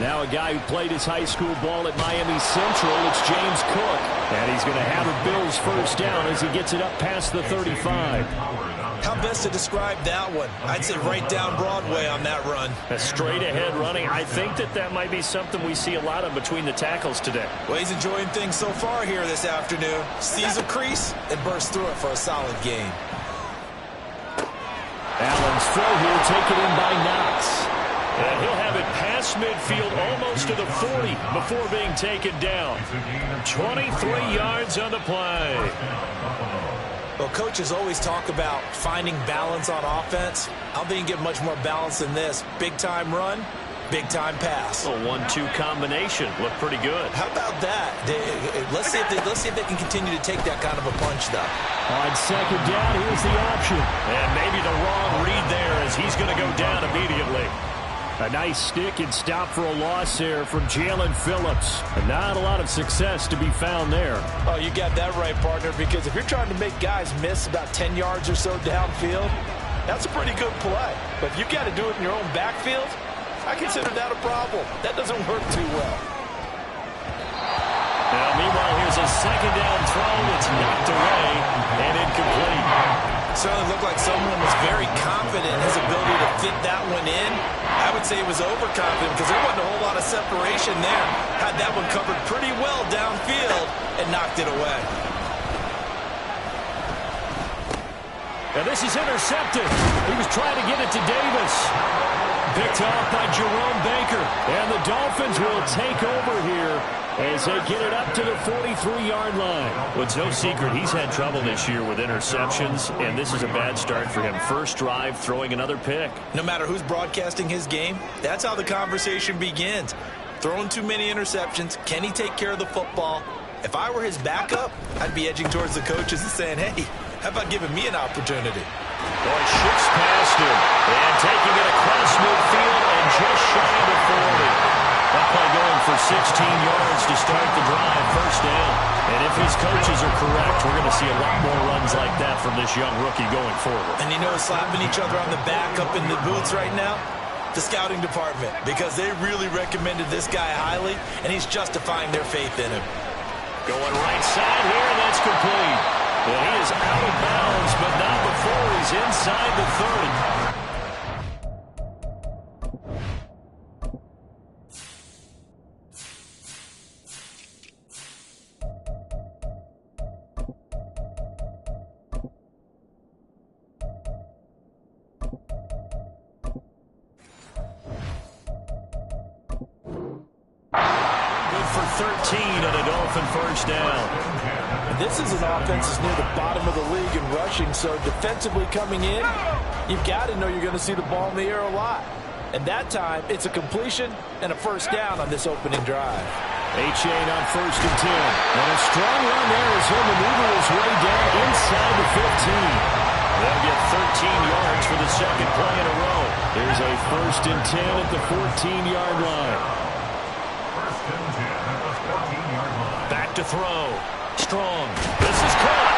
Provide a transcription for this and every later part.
Now a guy who played his high school ball at Miami Central, it's James Cook. And he's going to have the Bills first down as he gets it up past the 35. How best to describe that one? I'd say right down Broadway on that run. A straight ahead running. I think that might be something we see a lot of between the tackles today. Well, he's enjoying things so far here this afternoon. Sees a crease and bursts through it for a solid gain. Allen's throw here taken in by Knox. And he'll have it past midfield almost to the 40 before being taken down. 23 yards on the play. Well, coaches always talk about finding balance on offense. I don't think you get much more balance than this. Big-time run, big-time pass. A 1-2 combination. Looked pretty good. How about that? Let's see if they can continue to take that kind of a punch, though. On second down, here's the option. And maybe the wrong read there as he's going to go down immediately. A nice stick and stop for a loss there from Jalen Phillips. Not a lot of success to be found there. Oh, you got that right, partner, because if you're trying to make guys miss about 10 yards or so downfield, that's a pretty good play. But if you got to do it in your own backfield, I consider that a problem. That doesn't work too well. Now, meanwhile, here's a second down throw. It's knocked away and incomplete. Certainly looked like someone was very confident in his ability to fit that one in. I would say he was overconfident because there wasn't a whole lot of separation there. Had that one covered pretty well downfield and knocked it away. Now this is intercepted. He was trying to get it to Davis. Picked off by Jerome Baker. And the Dolphins will take over here as they get it up to the 43-yard line. Well, it's no secret he's had trouble this year with interceptions, and this is a bad start for him. First drive, throwing another pick. No matter who's broadcasting his game, that's how the conversation begins. Throwing too many interceptions. Can he take care of the football? If I were his backup, I'd be edging towards the coaches and saying, hey, how about giving me an opportunity? Boy, shifts past him. And taking it across midfield and just shy of the 40. That play going for 16 yards to start the drive, first down. And if his coaches are correct, we're going to see a lot more runs like that from this young rookie going forward. And you know, slapping each other on the back up in the booths right now? The scouting department, because they really recommended this guy highly, and he's justifying their faith in him. Going right side here, and that's complete. Well, he is out of bounds, but not before he's inside the 30. Good for 13 and a Dolphin first down. And this is an offense that's near the bottom of the league in rushing, so defensively coming in, you've got to know you're going to see the ball in the air a lot. And that time, it's a completion and a first down on this opening drive. Achane on first and 10. And a strong run there as he'll maneuver his way down inside the 15. They'll get 13 yards for the second play in a row. There's a first and 10 at the 14-yard line. Back to throw. Strong. This is caught.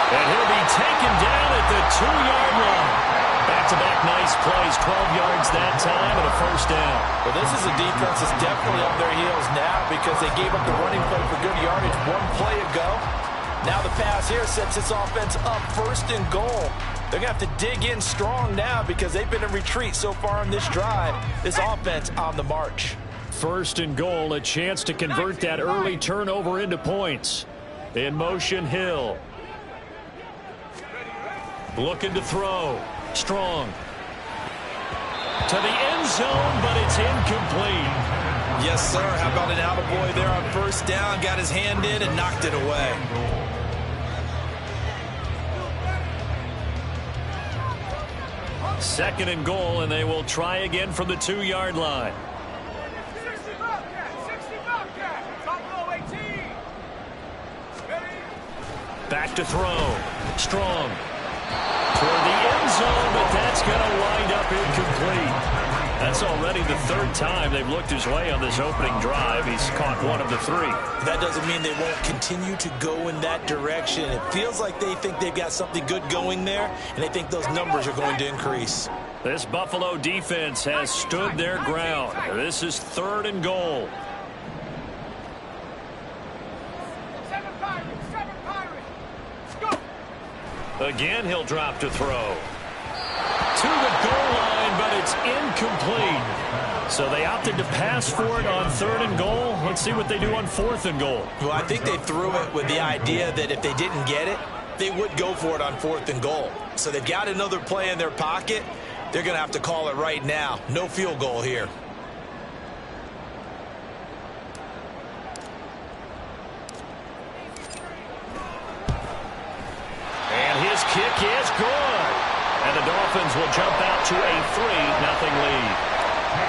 And he'll be taken down at the 2-yard line. Back-to-back nice plays. 12 yards that time and a first down. Well, this is a defense that's definitely on their heels now because they gave up the running play for good yardage one play ago. Now the pass here sets this offense up first and goal. They're going to have to dig in strong now because they've been in retreat so far in this drive. This offense on the march. First and goal, a chance to convert that early turnover into points. In motion, Hill. Looking to throw. Strong. To the end zone, but it's incomplete. Yes, sir. How about an attaboy there on first down? Got his hand in and knocked it away. Second and goal, and they will try again from the 2-yard line. Back to throw. Strong. Toward the end zone, but that's going to wind up incomplete. That's already the third time they've looked his way on this opening drive. He's caught one of the three. That doesn't mean they won't continue to go in that direction. It feels like they think they've got something good going there, and they think those numbers are going to increase. This Buffalo defense has stood their ground. This is 3rd and goal. Again, he'll drop to throw. To the goal line, but it's incomplete. So they opted to pass for it on 3rd and goal. Let's see what they do on 4th and goal. Well, I think they threw it with the idea that if they didn't get it, they would go for it on 4th and goal. So they've got another play in their pocket. They're going to have to call it right now. No field goal here. His kick is good. And the Dolphins will jump out to a 3-0 lead.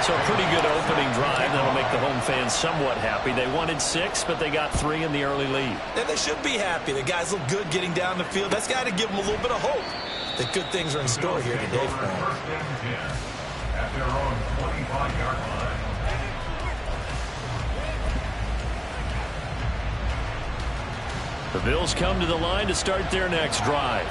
So a pretty good opening drive. That'll make the home fans somewhat happy. They wanted 6, but they got 3 in the early lead. And they should be happy. The guys look good getting down the field. That's got to give them a little bit of hope that good things are in store here today for them. At their own 25-yard line. The Bills come to the line to start their next drive.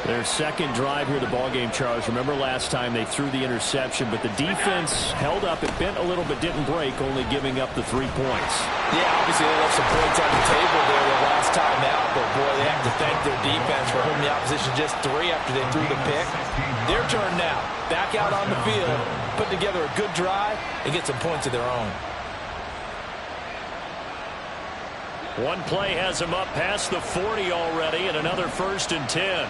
Their second drive here of the ballgame, Charles. Remember last time they threw the interception, but the defense held up. It bent a little but didn't break, only giving up the 3 points. Yeah, obviously they left some points on the table there the last time out, but boy, they have to thank their defense for holding the opposition just 3 after they threw the pick. Their turn now. Back out on the field, put together a good drive, and get some points of their own. One play has him up past the 40 already, and another 1st and 10.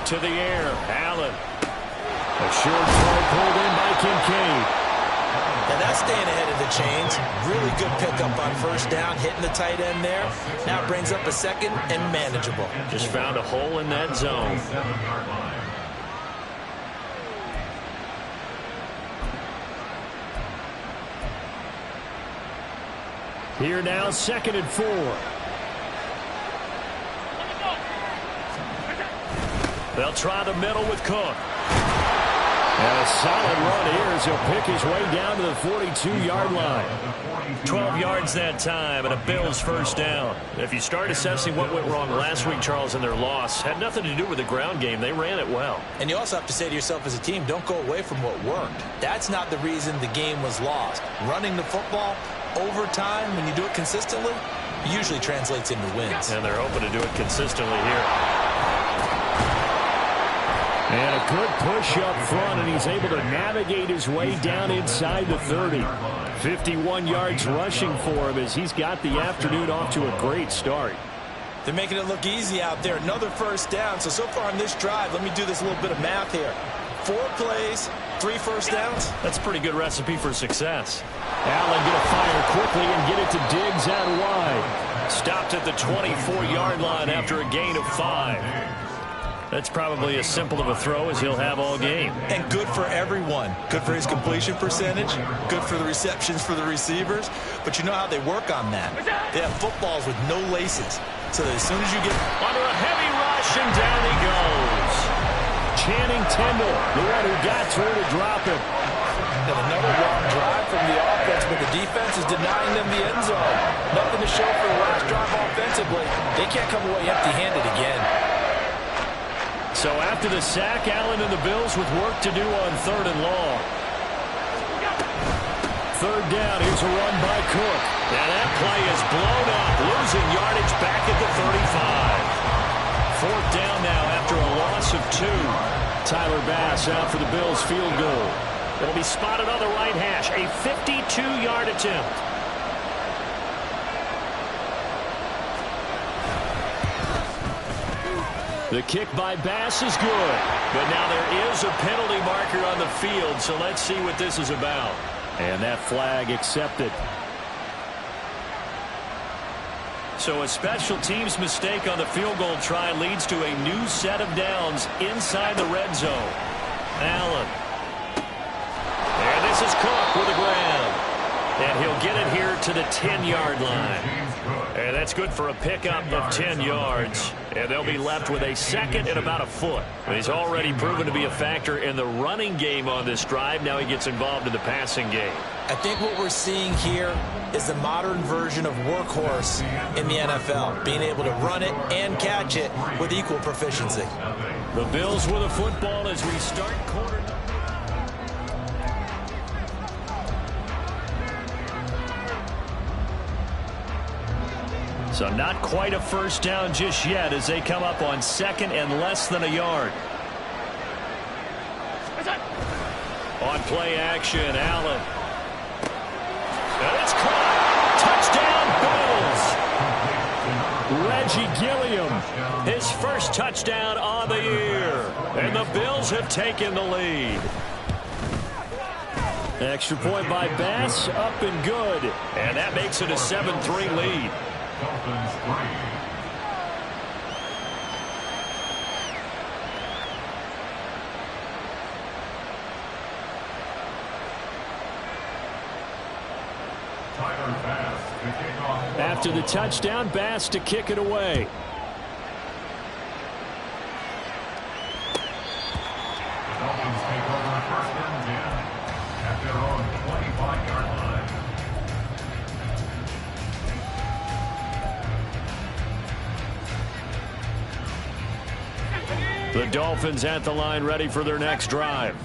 To the air, Allen. A short throw pulled in by Kincaid. Now that's staying ahead of the chains. Really good pickup on 1st down, hitting the tight end there. Now brings up a 2nd and manageable. Just found a hole in that zone. Here now, 2nd and 4. They'll try the middle with Cook. And a solid run here as he'll pick his way down to the 42-yard line. 12 yards that time and a Bills 1st down. If you start assessing what went wrong last week, Charles, in their loss, had nothing to do with the ground game. They ran it well. And you also have to say to yourself as a team, don't go away from what worked. That's not the reason the game was lost. Running the football over time, when you do it consistently, usually translates into wins. And they're hoping to do it consistently here. And a good push up front, and he's able to navigate his way down inside the 30. 51 yards rushing for him as he's got the afternoon off to a great start. They're making it look easy out there. Another 1st down. So far on this drive, let me do this little bit of math here. 4 plays, 3 1st downs. That's a pretty good recipe for success. Allen going to fire quickly and get it to Diggs out wide. Stopped at the 24-yard line after a gain of 5. That's probably as simple of a throw as he'll have all game. And good for everyone. Good for his completion percentage. Good for the receptions for the receivers. But you know how they work on that. They have footballs with no laces. So that as soon as you get under a heavy rush, and down he goes. Channing Tindall, the one who got through to drop it. And another long drive from the offense, but the defense is denying them the end zone. Nothing to show for the last drive offensively. They can't come away empty-handed again. So after the sack, Allen and the Bills with work to do on 3rd and long. 3rd down, here's a run by Cook. And that play is blown up, losing yardage back at the 35. 4th down now after a loss of 2. Tyler Bass out for the Bills field goal. It'll be spotted on the right hash, a 52-yard attempt. The kick by Bass is good, but now there is a penalty marker on the field, so let's see what this is about. And that flag accepted. So a special teams mistake on the field goal try leads to a new set of downs inside the red zone. Allen. And this is Cook with the ground. And he'll get it here to the 10-yard line. And that's good for a pickup of 10 yards. And they'll be left with a second and about a foot. And he's already proven to be a factor in the running game on this drive. Now he gets involved in the passing game. I think what we're seeing here is the modern version of workhorse in the NFL, being able to run it and catch it with equal proficiency. The Bills with a football as we start quarter. So not quite a first down just yet as they come up on second and less than a yard. On play action, Allen. And it's caught. Touchdown, Bills. Reggie Gilliam, his first touchdown on the year. And the Bills have taken the lead. Extra point by Bass, up and good. And that makes it a 7-3 lead. Dolphins 3. After the touchdown, Bass to kick it away. The Dolphins take over first and 10 at their own 25-yard line. The Dolphins at the line, ready for their next drive.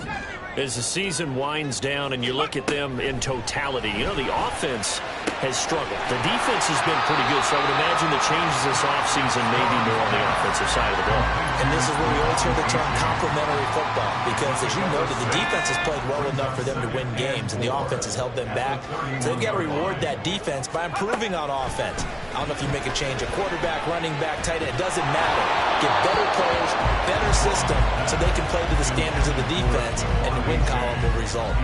As the season winds down and you look at them in totality, you know, the offense has struggled. The defense has been pretty good, so I would imagine the changes this offseason may be more on the offensive side of the ball. And this is where we always hear the term complementary football, because as you noted, the defense has played well enough for them to win games, and the offense has held them back. So they've got to reward that defense by improving on offense. I don't know if you make a change, a quarterback, running back, tight end, it doesn't matter. Get better players, better system, so they can play to the standards of the defense, and the win column will result.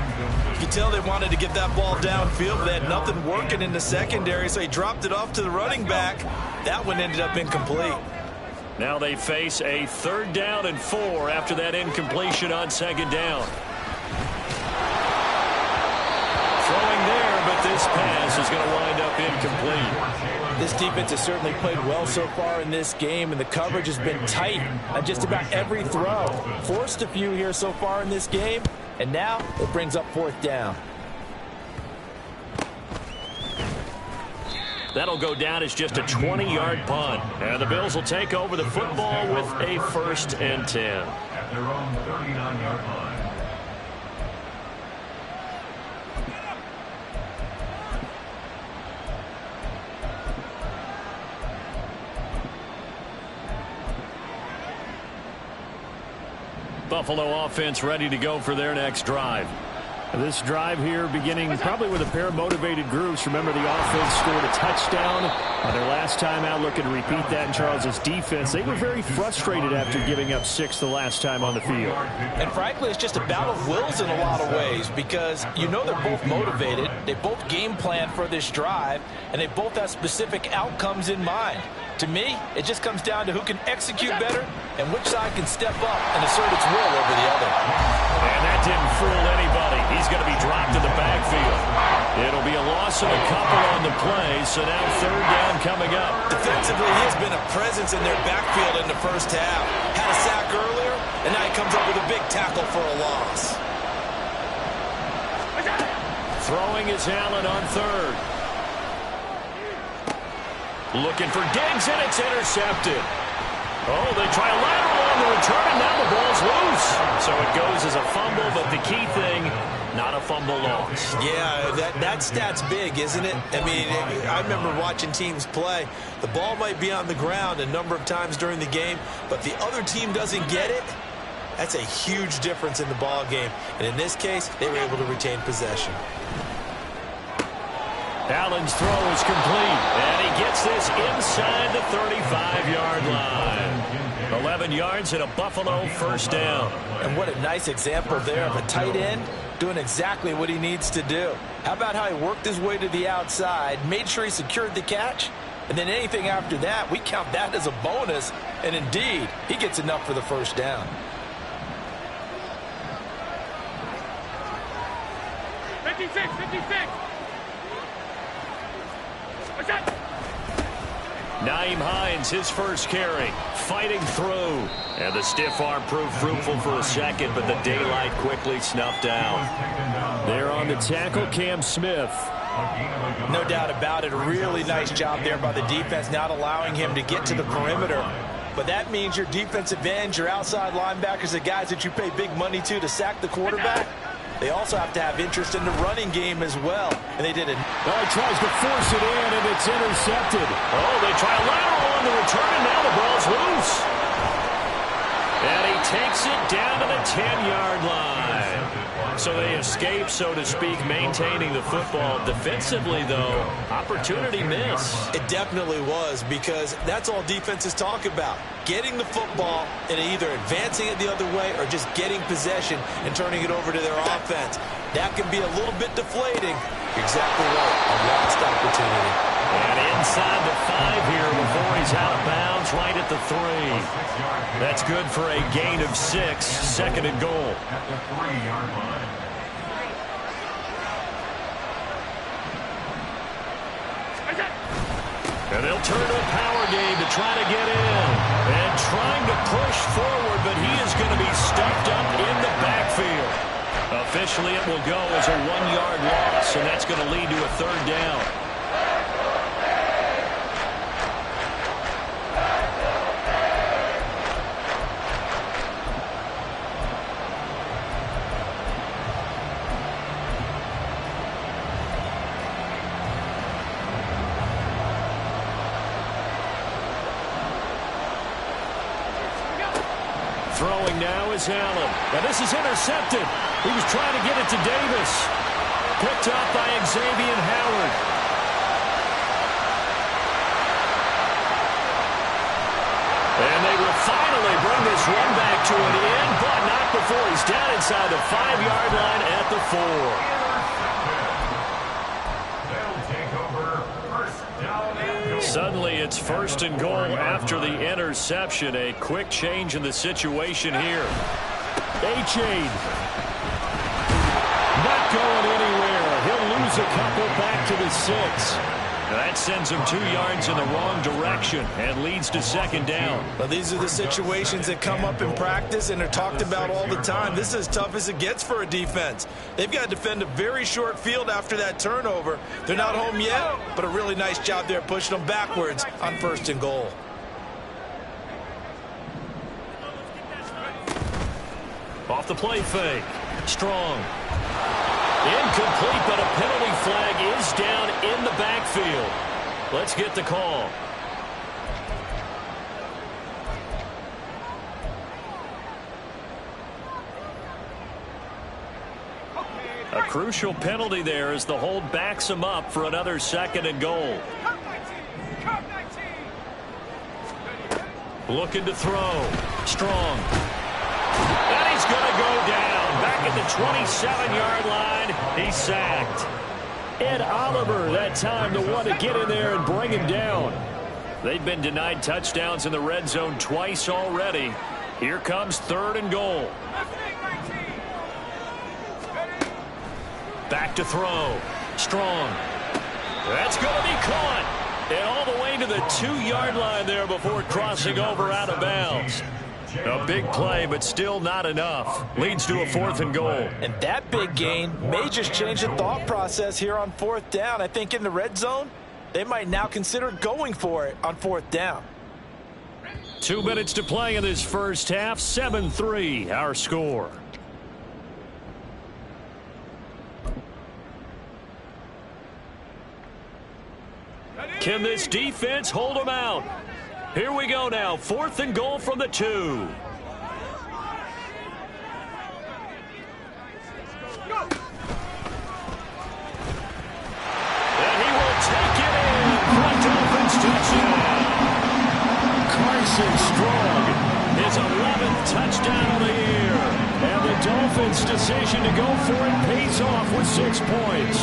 You can tell they wanted to get that ball downfield, but they had nothing working in the secondary, so he dropped it off to the running back. That one ended up incomplete. Now they face a 3rd down and 4 after that incompletion on 2nd down. Throwing there, but this pass is going to wind up incomplete. This defense has certainly played well so far in this game, and the coverage has been tight on just about every throw. Forced a few here so far in this game, and now it brings up 4th down. That'll go down as just a 20-yard punt. And the Bills will take over the football with a 1st and 10. At their own 39-yard line. Buffalo offense ready to go for their next drive. This drive here beginning probably with a pair of motivated groups. Remember, the offense scored a touchdown on their last time out. Looking to repeat that in Charles's defense. They were very frustrated after giving up 6 the last time on the field. And frankly, it's just a battle of wills in a lot of ways, because you know they're both motivated. They both game plan for this drive, and they both have specific outcomes in mind. To me, it just comes down to who can execute better and which side can step up and assert its will over the other. And that didn't fool anybody. He's going to be dropped in the backfield. It'll be a loss of a couple on the play, so now 3rd down coming up. Defensively, he has been a presence in their backfield in the first half. Had a sack earlier, and now he comes up with a big tackle for a loss. Throwing is Allen on 3rd. Looking for Diggs, and it's intercepted. Oh, they try a lateral on the return, and now the ball's loose. So it goes as a fumble, but the key thing, not a fumble loss. Yeah, that stat's big, isn't it? I mean, I remember watching teams play. The ball might be on the ground a number of times during the game, but the other team doesn't get it. That's a huge difference in the ball game. And in this case, they were able to retain possession. Allen's throw is complete, and he gets this inside the 35-yard line. 11 yards and a Buffalo 1st down. And what a nice example there of a tight end doing exactly what he needs to do. How about how he worked his way to the outside, made sure he secured the catch, and then anything after that, we count that as a bonus, and indeed, he gets enough for the 1st down. 56. Nyheim Hines, his first carry, fighting through. And the stiff arm proved fruitful for a second, but the daylight quickly snuffed out. There on the tackle, Cam Smith. No doubt about it. A really nice job there by the defense, not allowing him to get to the perimeter. But that means your defensive ends, your outside linebackers, the guys that you pay big money to sack the quarterback, they also have to have interest in the running game as well. And they did it. Oh, he tries to force it in, and it's intercepted. Oh, they try a lateral on the return, and now the ball's loose. And he takes it down to the 10-yard line. So they escape, so to speak, maintaining the football. Defensively, though, opportunity miss. It definitely was, because that's all defenses talk about. Getting the football and either advancing it the other way or just getting possession and turning it over to their offense. That can be a little bit deflating. Exactly right. A lost opportunity. And inside the 5 here before he's out of bounds, right at the 3. That's good for a gain of 6, second and goal. At the 3-yard line. And they'll turn to a power game to try to get in. And trying to push forward, but he is going to be stuffed up in the backfield. Officially, it will go as a 1-yard loss, and that's going to lead to a 3rd down. Throwing now is Allen. Now this is intercepted. He was trying to get it to Davis. Picked up by Xavier Howard. And they will finally bring this one back to an end, but not before he's down inside the 5-yard line at the 4. Suddenly it's 1st and goal after the interception. A quick change in the situation here. Achane not going anywhere. He'll lose a couple back to the 6. That sends him 2 yards in the wrong direction and leads to 2nd down. Well, these are the situations that come up in practice and are talked about all the time. This is as tough as it gets for a defense. They've got to defend a very short field after that turnover. They're not home yet, but a really nice job there pushing them backwards on 1st and goal. Off the play fake. Strong. Incomplete, but a penalty flag is down in the backfield. Let's get the call. A crucial penalty there as the hold backs him up for another 2nd and goal. Looking to throw. Strong. And he's going to go down. Back at the 27-yard line. He's sacked. Ed Oliver that time the one to get in there and bring him down. They've been denied touchdowns in the red zone twice already. Here comes 3rd and goal. Back to throw. Strong. That's going to be caught. And all the way to the 2-yard line there before crossing over out of bounds. A big play, but still not enough. Leads to a 4th and goal. And that big gain may just change the thought process here on 4th down. I think in the red zone, they might now consider going for it on 4th down. 2 minutes to play in this first half. 7-3, our score. Can this defense hold them out? Here we go now. 4th and goal from the 2. And he will take it in. The Dolphins touchdown. Carson Strong, his 11th touchdown of the year. And the Dolphins' decision to go for it pays off with 6 points.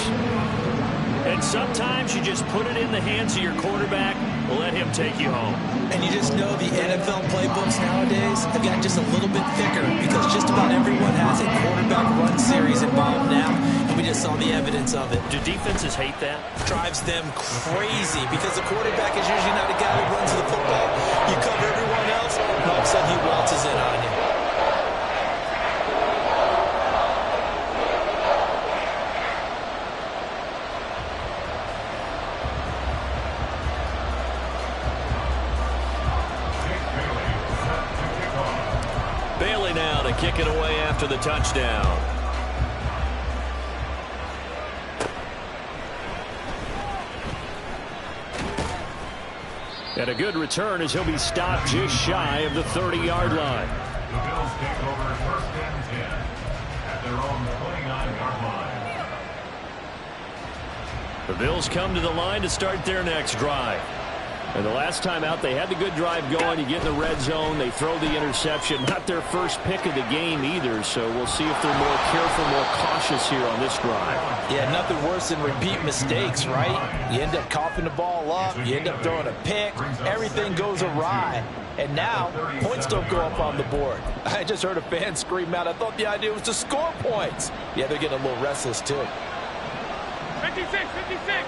And sometimes you just put it in the hands of your quarterback, let him take you home. And you just know the NFL playbooks nowadays have got just a little bit thicker because just about everyone has a quarterback run series involved now. And we just saw the evidence of it. Do defenses hate that? Drives them crazy because the quarterback is usually not a guy who runs the football. You cover everyone else, and all of a sudden he waltzes in on you. Bailey now to kick it away after the touchdown. And a good return as he'll be stopped just shy of the 30-yard line. The Bills take over first and 10 at their own 29-yard line. The Bills come to the line to start their next drive. And the last time out, they had the good drive going. You get in the red zone, they throw the interception. Not their first pick of the game either, so we'll see if they're more careful, more cautious here on this drive. Yeah, nothing worse than repeat mistakes, right? You end up coughing the ball up, you end up throwing a pick, everything goes awry. And now, points don't go up on the board. I just heard a fan scream out, I thought the idea was to score points. Yeah, they're getting a little restless too. 56, 56.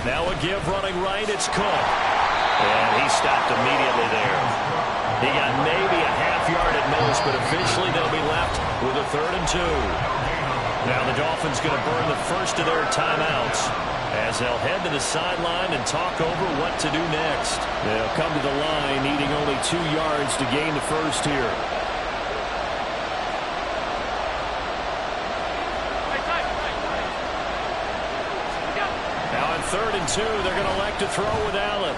Now a give running right, it's Cook. And he stopped immediately there. He got maybe a half yard at most, but officially they'll be left with a 3rd and 2. Now the Dolphins going to burn the first of their timeouts as they'll head to the sideline and talk over what to do next. They'll come to the line needing only 2 yards to gain the first here. Now on 3rd and 2, they're going to elect to throw with Allen.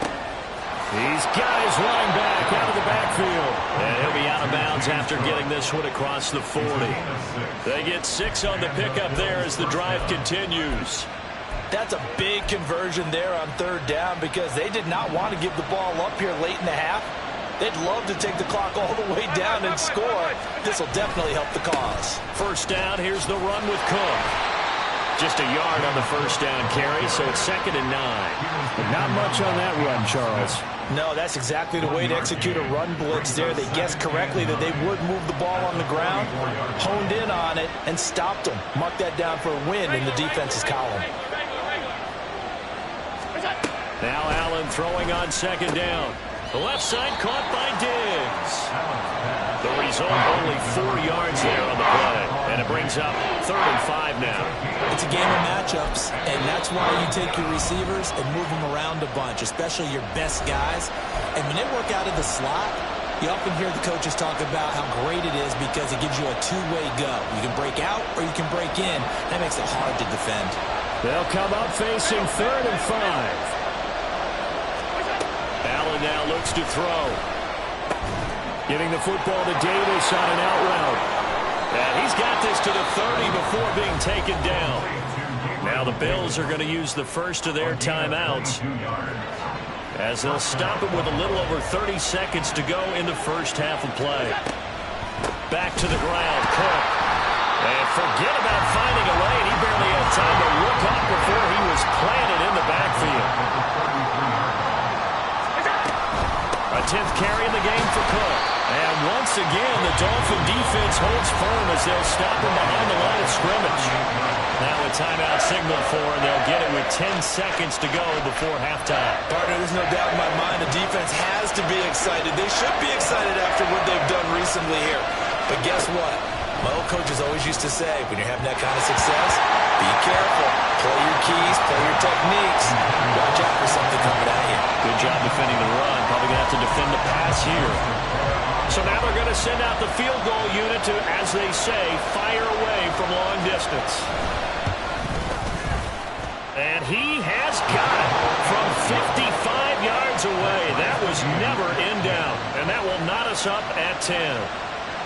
He's got his running back out of the backfield. And he'll be out of bounds after getting this one across the 40. They get 6 on the pickup there as the drive continues. That's a big conversion there on 3rd down because they did not want to give the ball up here late in the half. They'd love to take the clock all the way down and score. This will definitely help the cause. First down, here's the run with Cook. Just a yard on the first down carry, so it's 2nd and 9. But not much on that run, Charles. No, that's exactly the way to execute a run blitz there. They guessed correctly that they would move the ball on the ground, honed in on it, and stopped them. Mark that down for a win in the defense's column. Now Allen throwing on 2nd down. The left side caught by Diggs. The result, only 4 yards there on the play. And it brings up 3rd and 5 now. It's a game of matchups, and that's why you take your receivers and move them around a bunch, especially your best guys. And when they work out of the slot, you often hear the coaches talk about how great it is because it gives you a two-way go. You can break out or you can break in. That makes it hard to defend. They'll come up facing 3rd and 5. Allen now looks to throw. Giving the football to Davis on an out route. And he's got this to the 30 before being taken down. Now the Bills are going to use the first of their timeouts as they'll stop it with a little over 30 seconds to go in the first half of play. Back to the ground, Cook. And forget about finding a lane. He barely had time to look up before he was planted in the backfield. A 10th carry in the game for Cook. And once again, the Dolphin defense holds firm as they'll stop him behind the line of scrimmage. Now a timeout signal for him. They'll get it with 10 seconds to go before halftime. Partner, there's no doubt in my mind the defense has to be excited. They should be excited after what they've done recently here. But guess what? My old coaches always used to say, when you're having that kind of success, be careful. Play your keys, play your techniques. Watch out for something coming at you. Good job defending the run. Probably going to have to defend the pass here. So now they're going to send out the field goal unit to, as they say, fire away from long distance. And he has got it from 55 yards away. That was never in doubt. And that will knot us up at 10.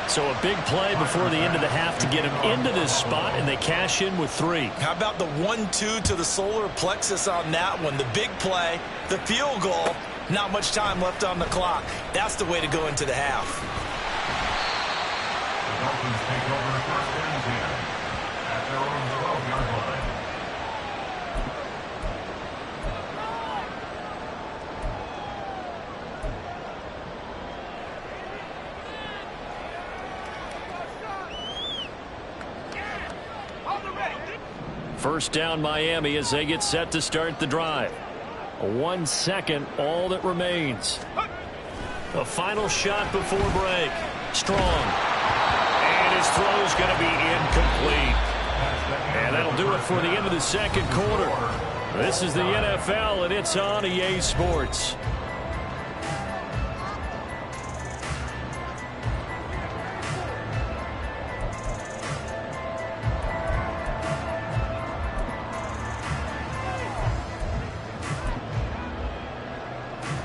So a big play before the end of the half to get him into this spot, and they cash in with 3. How about the 1-2 to the solar plexus on that one? The big play, the field goal, not much time left on the clock. That's the way to go into the half. The Dolphins take over first and 10 at their own 12-yard line. First down Miami as they get set to start the drive. 1 second, all that remains. A final shot before break. Strong. And his throw's going to be incomplete. And that'll do it for the end of the second quarter. This is the NFL, and it's on EA Sports.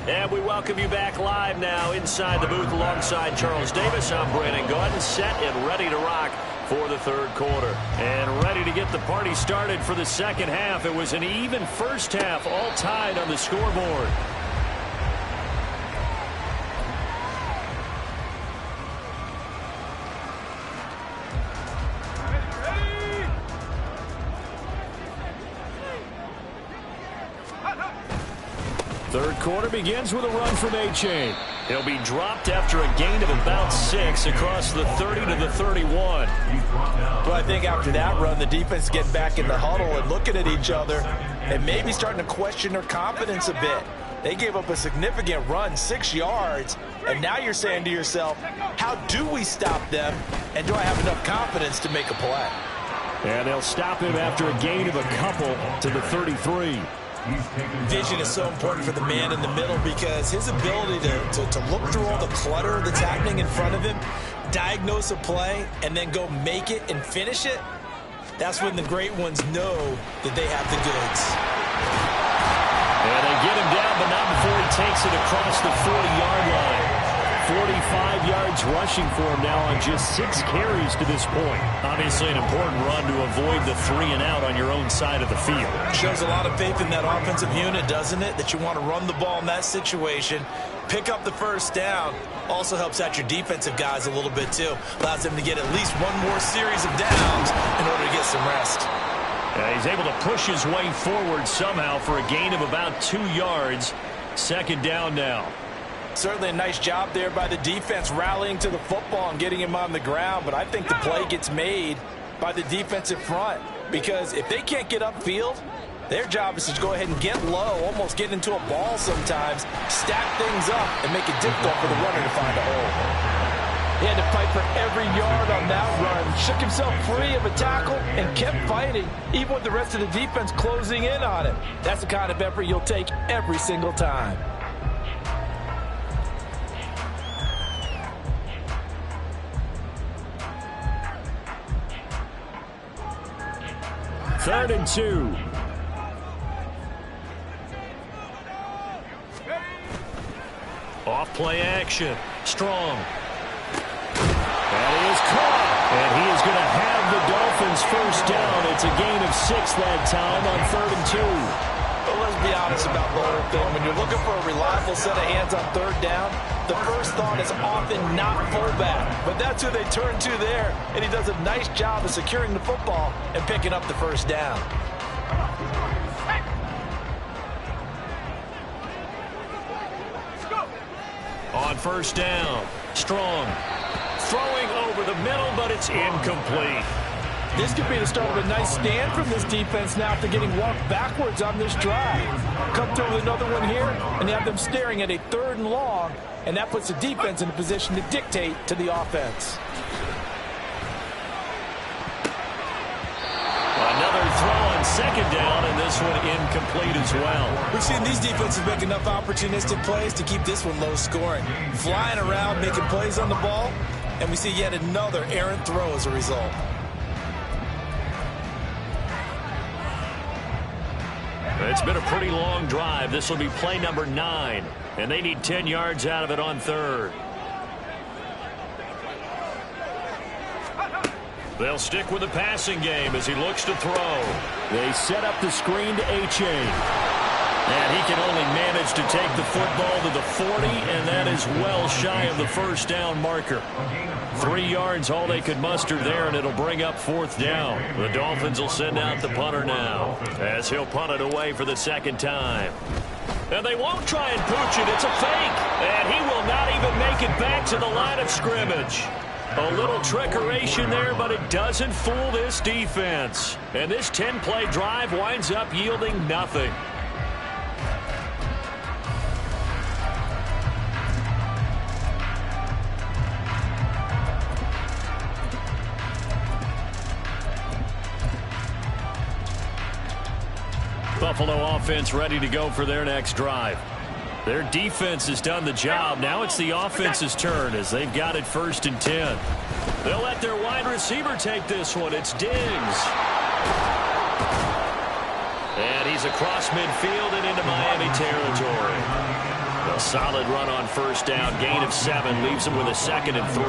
And we welcome you back live now inside the booth alongside Charles Davis. I'm Brandon Gaudin, set and ready to rock for the third quarter. And ready to get the party started for the second half. It was an even first half, all tied on the scoreboard. Third quarter begins with a run from A-Chain. He'll be dropped after a gain of about 6 across the 30 to the 31. Well, I think after that run, the defense get back in the huddle and looking at each other and maybe starting to question their confidence a bit. They gave up a significant run, 6 yards, and now you're saying to yourself, how do we stop them, and do I have enough confidence to make a play? And they'll stop him after a gain of a couple to the 33. Vision is so important for the man in the middle because his ability to look through all the clutter that's happening in front of him, diagnose a play, and then go make it and finish it, that's when the great ones know that they have the goods. And they get him down, but not before he takes it across the 40-yard line. 45 yards rushing for him now on just 6 carries to this point. Obviously an important run to avoid the 3 and out on your own side of the field. Shows a lot of faith in that offensive unit, doesn't it? That you want to run the ball in that situation, pick up the first down. Also helps out your defensive guys a little bit too. Allows them to get at least one more series of downs in order to get some rest. He's able to push his way forward somehow for a gain of about 2 yards. Second down now. Certainly a nice job there by the defense rallying to the football and getting him on the ground, but I think the play gets made by the defensive front because if they can't get upfield, their job is to go ahead and get low, almost get into a ball sometimes, stack things up, and make it difficult for the runner to find a hole. He had to fight for every yard on that run, shook himself free of a tackle, and kept fighting, even with the rest of the defense closing in on him. That's the kind of effort you'll take every single time. Third and 2. Off play action. Strong. That is caught. And he is going to have the Dolphins first down. It's a gain of 6 that time on 3rd and 2. But let's be honest about the whole thing. When you're looking for a reliable set of hands on 3rd down, the first thought is often not fullback. But that's who they turn to there. And he does a nice job of securing the football and picking up the first down. On first down, Strong. Throwing over the middle, but it's incomplete. This could be the start of a nice stand from this defense now after getting walked backwards on this drive. Come through with another one here, and you have them staring at a 3rd and long, and that puts the defense in a position to dictate to the offense. Another throw on 2nd down, and this one incomplete as well. We've seen these defenses make enough opportunistic plays to keep this one low scoring. Flying around, making plays on the ball, and we see yet another errant throw as a result. It's been a pretty long drive. This will be play number 9, and they need 10 yards out of it on 3rd. They'll stick with the passing game as he looks to throw. They set up the screen to A-Chain. And he can only manage to take the football to the 40, and that is well shy of the first down marker. 3 yards, all they could muster there, and it'll bring up 4th down. The Dolphins will send out the punter now as he'll punt it away for the 2nd time. And they won't try and pooch it. It's a fake. And he will not even make it back to the line of scrimmage. A little trickeration there, but it doesn't fool this defense. And this 10-play drive winds up yielding nothing. Buffalo offense ready to go for their next drive. Their defense has done the job. Now it's the offense's turn as they've got it 1st and 10. They'll let their wide receiver take this one. It's Diggs. And he's across midfield and into Miami territory. A solid run on 1st down. Gain of 7 leaves them with a 2nd and 3.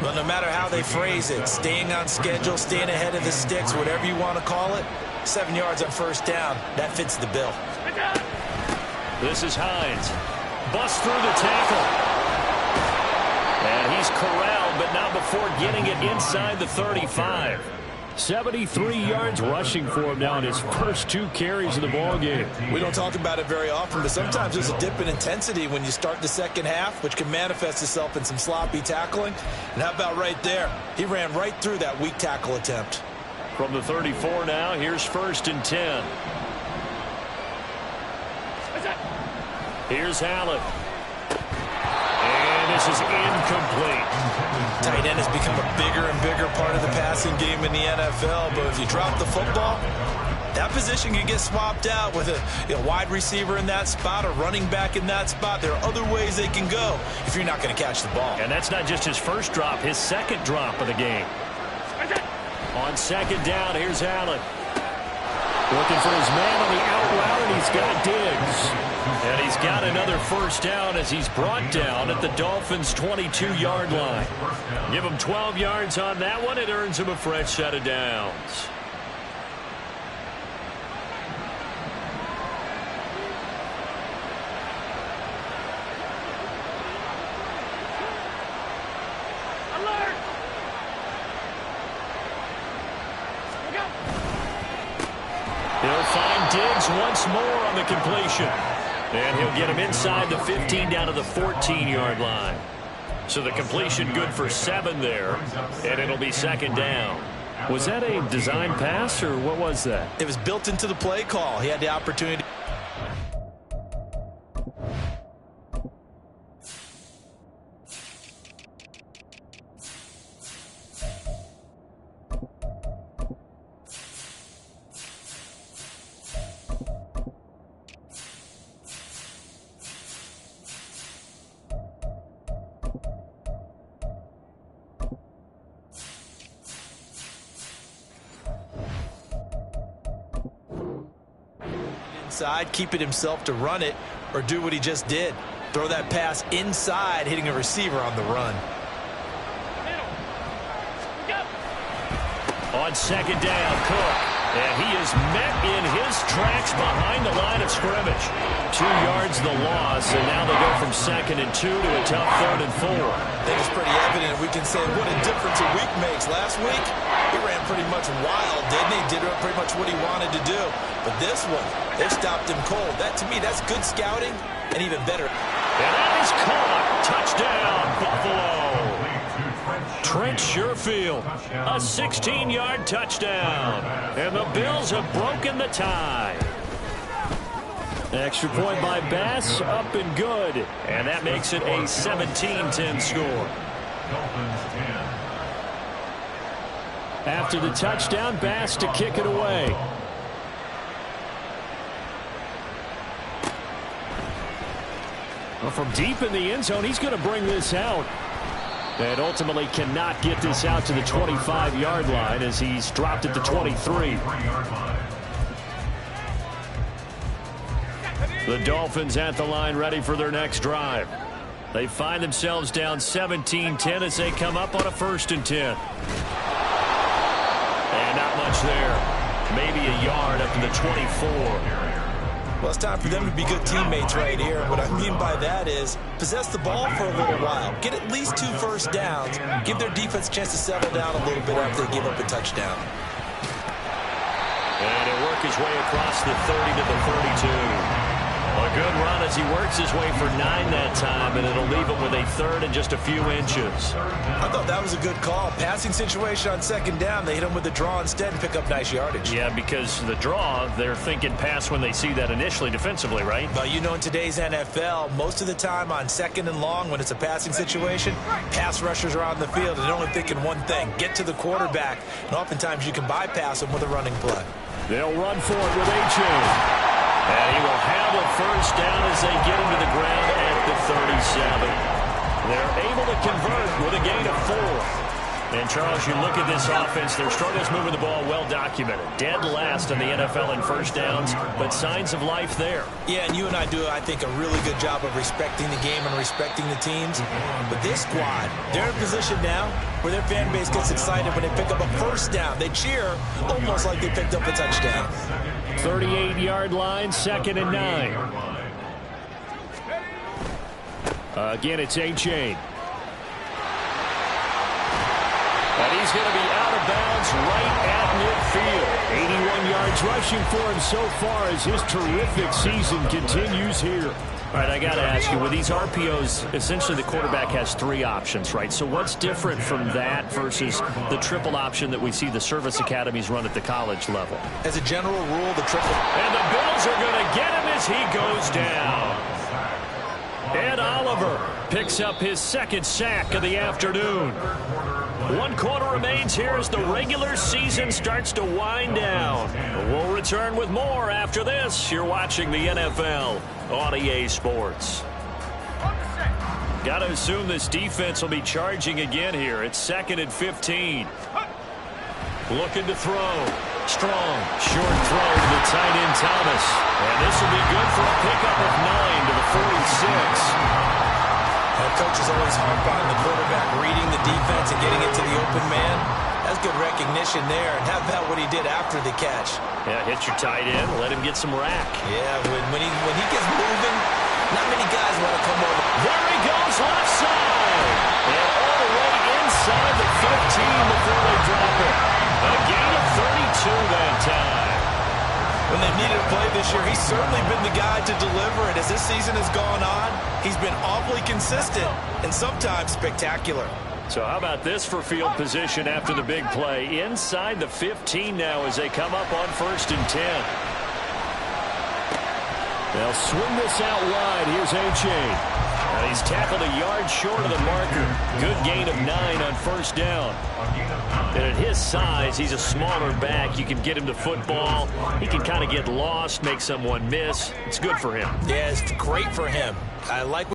Well, no matter how they phrase it, staying on schedule, staying ahead of the sticks, whatever you want to call it, 7 yards on 1st down. That fits the bill. This is Hines. Busts through the tackle. And he's corralled, but not before getting it inside the 35. 73 yards rushing for him now in his first 2 carries of the ballgame. We don't talk about it very often, but sometimes there's a dip in intensity when you start the second half, which can manifest itself in some sloppy tackling. And how about right there? He ran right through that weak tackle attempt. From the 34 now, here's 1st and 10. Here's Allen. And this is incomplete. Tight end has become a bigger and bigger part of the passing game in the NFL, but if you drop the football, that position can get swapped out with a wide receiver in that spot, a running back in that spot. There are other ways they can go if you're not going to catch the ball. And that's not just his first drop, his 2nd drop of the game. On 2nd down, here's Allen. Looking for his man on the out route, and he's got Diggs. And he's got another 1st down as he's brought down at the Dolphins' 22-yard line. Give him 12 yards on that one. It earns him a fresh set of downs. He'll find Diggs once more on the completion. And he'll get him inside the 15 down to the 14-yard line. So the completion good for 7 there. And it'll be 2nd down. Was that a design pass or what was that? It was built into the play call. He had the opportunity. Inside, keep it himself to run it, or do what he just did. Throw that pass inside, hitting a receiver on the run. On 2nd down, Cook. And he is met in his tracks behind the line of scrimmage. 2 yards the loss, and now they go from 2nd and 2 to a tough 3rd and 4. I think it's pretty evident we can say what a difference a week makes. Last week, he ran pretty much wild, didn't he? Did pretty much what he wanted to do. But this one, they stopped him cold. That, to me, that's good scouting and even better. And that is caught. Touchdown, Buffalo. Trent Sherfield, a 16-yard touchdown. And the Bills have broken the tie. Extra point by Bass, up and good. And that makes it a 17-10 score. After the touchdown, Bass to kick it away. Well, from deep in the end zone, he's going to bring this out. And ultimately cannot get this out to the 25-yard line as he's dropped at the 23. The Dolphins at the line ready for their next drive. They find themselves down 17-10 as they come up on a 1st and 10. And not much there. Maybe a yard up to the 24. Well, it's time for them to be good teammates right here. What I mean by that is possess the ball for a little while. Get at least 2 first downs. Give their defense a chance to settle down a little bit after they give up a touchdown. And he'll work his way across the 30 to the 32. A Good run as he works his way for 9 that time, and it'll leave him with a third and just a few inches. I thought that was a good call. Passing situation on second down. They hit him with the draw instead and pick up nice yardage. Yeah, because the draw, they're thinking pass when they see that initially defensively, right? Well, you know, in today's NFL, most of the time on second and long, when it's a passing situation, pass rushers are on the field, and they're only thinking one thing, get to the quarterback. And oftentimes you can bypass them with a running play. They'll run for it with A-Chain. And he will have a first down as they get him to the ground at the 37. They're able to convert with a gain of 4. And, Charles, you look at this offense, their struggles moving the ball well documented. Dead last in the NFL in first downs, but signs of life there. Yeah, and you and I do, I think, a really good job of respecting the game and respecting the teams. But this squad, they're in a position now where their fan base gets excited when they pick up a first down. They cheer almost like they picked up a touchdown. 38-yard line, 2nd and 9. Again, it's A-Chain. And he's going to be out of bounds right at midfield. 81 yards rushing for him so far as his terrific season continues here. All right, I got to ask you, with these RPOs, essentially the quarterback has 3 options, right? So what's different from that versus the triple option that we see the service academies run at the college level? As a general rule, the triple. And the Bills are going to get him as he goes down. Ed Oliver picks up his 2nd sack of the afternoon. 1 quarter remains here as the regular season starts to wind down. We'll return with more after this. You're watching the NFL on EA Sports. Got to assume this defense will be charging again here. It's 2nd and 15. Looking to throw. Strong. Short throw to the tight end Thomas. And this will be good for a pickup of 9 to the 46. Coaches always harp on the quarterback reading the defense and getting it to the open man. That's good recognition there. And how about what he did after the catch? Yeah, hit your tight end. Let him get some rack. Yeah, when he gets moving, not many guys want to come over. There he goes, left side. And all the way inside the 15 before they drop it. A gain of 32 that time. When they've needed a play this year, he's certainly been the guy to deliver it. As this season has gone on, he's been awfully consistent and sometimes spectacular. So how about this for field position after the big play? Inside the 15 now as they come up on 1st and 10. They'll swing this out wide. Here's A-Chain. He's tackled a yard short of the marker. Good gain of 9 on 1st down. And at his size, he's a smaller back. You can get him to football. He can kind of get lost, make someone miss. It's good for him. Yeah, it's great for him. I like